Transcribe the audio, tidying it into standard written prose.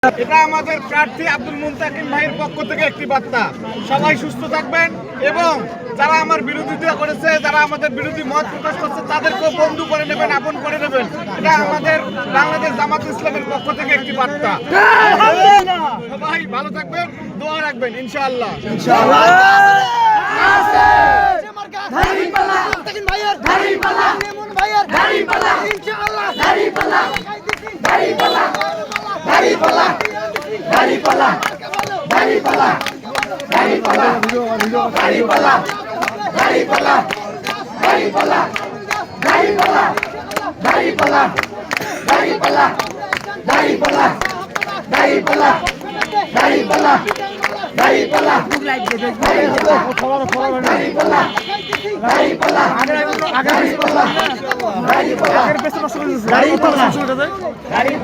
এটা আমাদের প্রার্থী আব্দুল মুনতাকিম ভাইয়ের পক্ষ থেকে একটি বার্তা। সবাই সুস্থ থাকবেন এবং যারা আমার বিরোধিতা করেছে, যারা আমাদের বিরোধী মত প্রকাশ করছে, তাদেরকেও বন্ধু করে নেবেন, আপন করে নেবেন। এটা আমাদের বাংলাদেশ জামাত ইসলামের পক্ষ থেকে একটি বার্তা। সবাই ভালো থাকবেন, দোয়া রাখবেন, ইনশাআল্লাহ। গাড়ি